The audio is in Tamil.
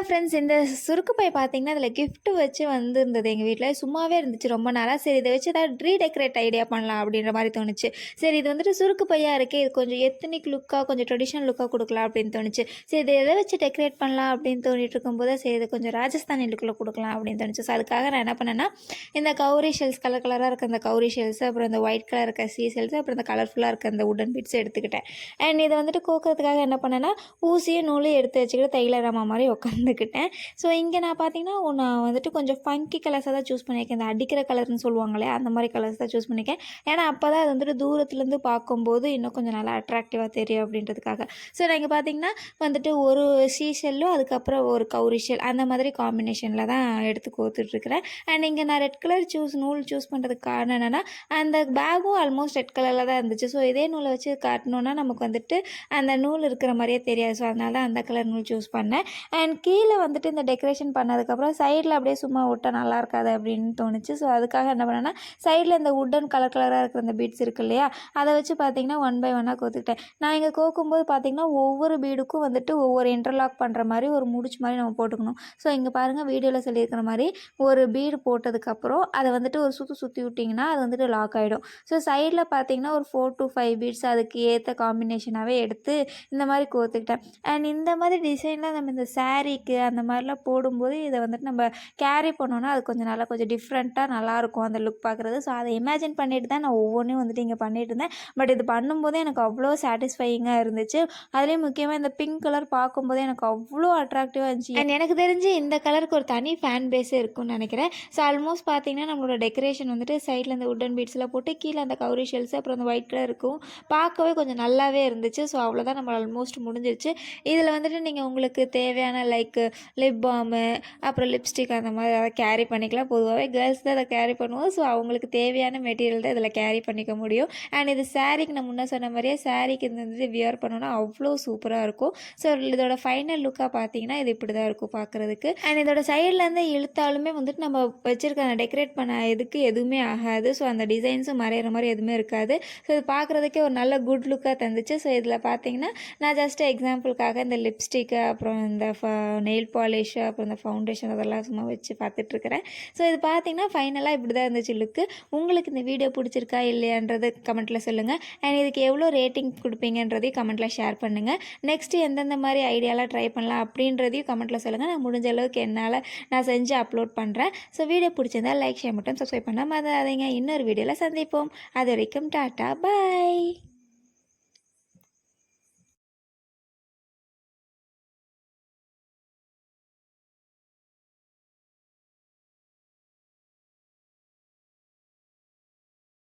ஃப்ரெண்ட்ஸ் இந்த சுருக்கு பை பார்த்தீங்கன்னா, அதில கிஃப்ட் வச்சு வந்திருந்தது எங்க வீட்ல. சும்மாவே இருந்துச்சு ரொம்ப நாளா. சரி இத வச்சு ஏதாவது ரீடெக்கரேட் ஐடியா பண்ணலாம் அப்படின்ற மாரி தோணுச்சு. சரி இது வந்துட்டு சுருக்கு பையா இருக்கே, இது கொஞ்சம் எத்னிக் லுக்கா, கொஞ்சம் ட்ரெடிஷனல் லுக்கா குடுக்கலாம் அப்படின்னு தோணுச்சு. சரி இத எத வச்சு டெக்கரேட் பண்ணலாம் அப்படின்னு தோணிட்டு இருக்கும்போது, சரி இத கொஞ்சம் ராஜஸ்தானி லுக்ல குடுக்கலாம் அப்படின்னு தோணுச்சு. ஸோ அதுக்காக நான் என்ன பண்ணேன்னா, இந்த கௌரி ஷெல்ஸ் கலர் கலரா இருக்க அந்த கௌரி ஷெல்ஸ், அப்புறம் இந்த ஒயிட் கலர் இருக்க ஷெல்ஸ், அப்புறம் இந்த கலர்ஃபுல்லா இருக்க அந்த வுட்டன் பீட்ஸ் எடுத்துக்கிட்டேன். அண்ட் இத வந்துட்டு கோக்குறதுக்காக என்ன பண்ணேன்னா, ஊசியும் நூலையும் எடுத்து வச்சுக்கிட்டு தைலர் அம்மா மாரி உட்காந்துக்கிட்டேன். ஸோ இங்கே நான் பார்த்தீங்கன்னா, நான் வந்துட்டு கொஞ்சம் ஃபங்கி கலர்ஸாக தான் சூஸ் பண்ணியிருக்கேன். இந்த அடிக்கிற கலர்னு சொல்லுவாங்களே, அந்த மாதிரி கலர்ஸ் தான் சூஸ் பண்ணியிருக்கேன். ஏன்னா அப்போ தான் அது வந்துட்டு தூரத்துலேருந்து பார்க்கும்போது இன்னும் கொஞ்சம் நல்லா அட்ராக்டிவாக தெரியும் அப்படின்றதுக்காக. ஸோ நான் இங்கே பார்த்தீங்கன்னா வந்துட்டு ஒரு ஷெல்லும் அதுக்கப்புறம் ஒரு கௌரி ஷெல் அந்த மாதிரி காம்பினேஷனில் தான் எடுத்து கோத்துட்ருக்கிறேன். அண்ட் இங்கே நான் ரெட் கலர் நூல் சூஸ் பண்ணுறதுக்கு காரணம் என்னென்னா, அந்த பேக்கும் ஆல்மோஸ்ட் ரெட் கலரில் தான் இருந்துச்சு. ஸோ இதே நூலை வச்சு காட்டினோன்னா நமக்கு வந்துட்டு அந்த நூல் இருக்கிற மாதிரியே தெரியாது. ஸோ அதனால தான் அந்த கலர் நூல் சூஸ் பண்ணேன். அண்ட் கீழே வந்துட்டு இந்த டெக்கரேஷன் பண்ணதுக்கப்புறம் சைடில் அப்படியே சும்மா விட்டா நல்லா இருக்காது அப்படின்னு தோணுச்சு. ஸோ அதுக்காக என்ன பண்ணேன்னா, சைடில் இந்த வுட்டன் கலர் கலராக இருக்கிற இந்த பீட்ஸ் இருக்கு இல்லையா, அதை வச்சு பார்த்தீங்கன்னா 1 பை 1 கோத்துக்கிட்டேன். நான் இங்கே கோக்கும்போது பார்த்தீங்கன்னா, ஒவ்வொரு பீடுக்கும் வந்துட்டு ஒவ்வொரு இன்டர்லாக் பண்ணுற மாதிரி ஒரு முடிச்சு மாதிரி நம்ம போட்டுக்கணும். ஸோ இங்கே பாருங்கள், வீடியோவில் சொல்லியிருக்கிற மாதிரி ஒரு பீடு போட்டதுக்கப்புறம் அதை வந்துட்டு ஒரு சுற்றி விட்டிங்கன்னா அது வந்துட்டு லாக் ஆகிடும். ஸோ சைடில் பார்த்தீங்கன்னா ஒரு 4 to 5 பீட்ஸ் அதுக்கு ஏற்ற காம்பினேஷனாகவே எடுத்து இந்த மாதிரி கோத்துக்கிட்டேன். அண்ட் இந்த மாதிரி டிசைன்லாம் நம்ம இந்த சாரீக்கு அந்த மாதிரிலாம் போடும்போது இதை வந்துட்டு நம்ம கேரி பண்ணோன்னா அது கொஞ்சம் நல்லா கொஞ்சம் டிஃப்ரெண்ட்டாக நல்லாயிருக்கும் அந்த லுக் பார்க்குறது. ஸோ அதை இமேஜின் பண்ணிட்டு தான் நான் ஒவ்வொன்றையும் வந்துட்டு இங்கே பண்ணிட்டு இருந்தேன். பட் இது பண்ணும்போதே எனக்கு அவ்வளோ சாட்டிஸ்ஃபையிங்காக இருந்துச்சு. அதுலேயும் முக்கியமாக இந்த பிங்க் கலர் பார்க்கும்போதே எனக்கு அவ்வளோ அட்ராக்டிவாக இருந்துச்சு. அண்ட் எனக்கு தெரிஞ்சு இந்த கலருக்கு ஒரு தனி ஃபேன் பேஸே இருக்கும்னு நினைக்கிறேன். ஸோ ஆல்மோஸ்ட் பார்த்தீங்கன்னா நம்மளோட டெக்கரேஷன் வந்துட்டு சைடில் இந்த வுட்டன் பீட்ஸ்லாம் போட்டு கீழே அந்த கௌரி ஷெல்ஸ் அப்புறம் அந்த ஒயிட் கலர் இருக்கும் பார்க்கவே கொஞ்சம் நல்லாவே இருந்துச்சு. ஸோ அவ்வளோதான், நம்ம ஆல்மோஸ்ட் முடிஞ்சிருச்சு. இதில் வந்துட்டு நீங்கள் உங்களுக்கு தேவையான லைக் லிப் பாமு அப்புறம் லிப்ஸ்டிக் அந்த மாதிரி அதை கேரி பண்ணிக்கலாம். பொதுவாகவே கேர்ள்ஸ் தான் அதை கேரி பண்ணுவோம். ஸோ அவங்களுக்கு தேவையான மெட்டீரியல் தான் இதில் கேரி பண்ணிக்க முடியும். அண்ட் இது சாரீக்கு நான் முன்னே சொன்ன மாதிரியே சாரீக்கு இந்த வந்து வியர் பண்ணோன்னா அவ்வளோ சூப்பராக இருக்கும். ஸோ இதோட ஃபைனல் லுக்காக பார்த்தீங்கன்னா இது இப்படி தான் இருக்கும் பார்க்குறதுக்கு. அண்ட் இதோட சைட்லேருந்து இழுத்தாலுமே வந்துட்டு நம்ம வச்சுருக்க அந்த டெக்கரேட் பண்ண இதுக்கு எதுவுமே ஆகாது. ஸோ அந்த டிசைன்ஸும் மறையிற மாதிரி எதுவுமே இருக்காது. ஸோ இது பார்க்குறதுக்கே ஒரு நல்ல குட் லுக்காக தந்துச்சு. ஸோ இதில் பார்த்தீங்கன்னா நான் ஜஸ்ட் எக்ஸாம்பிளுக்காக இந்த லிப்ஸ்டிக்கு அப்புறம் இந்த நெயில் பாலிஷு அப்புறம் இந்த ஃபவுண்டேஷன் அதெல்லாம் சும்மா வச்சு பார்த்துட்ருக்கிறேன். ஸோ இது பார்த்தீங்கன்னா ஃபைனலாக இப்படி தான் இருந்துச்சு லுக்கு. உங்களுக்கு இந்த வீடியோ பிடிச்சிருக்கா இல்லையான்றது கமெண்ட்டில் சொல்லுங்கள். அண்ட் இதுக்கு எவ்வளோ ரேட்டிங் கொடுப்பீங்கன்றதையும் கமெண்ட்டில் ஷேர் பண்ணுங்கள். நெக்ஸ்ட்டு எந்தெந்த மாதிரி ஐடியாலாம் ட்ரை பண்ணலாம் அப்படின்றதையும் கமெண்ட்டில் சொல்லுங்கள். நான் முடிஞ்ச அளவுக்கு என்னால் நான் செஞ்சு அப்லோட் பண்ணுறேன். ஸோ வீடியோ பிடிச்சிருந்தால் லைக் ஷேர் மட்டும் சப்ஸ்கிரைப் பண்ணால் மறந்துடாதீங்க. இன்னொரு வீடியோவில் சந்திப்போம். அது வரைக்கும் டாட்டா பாய்.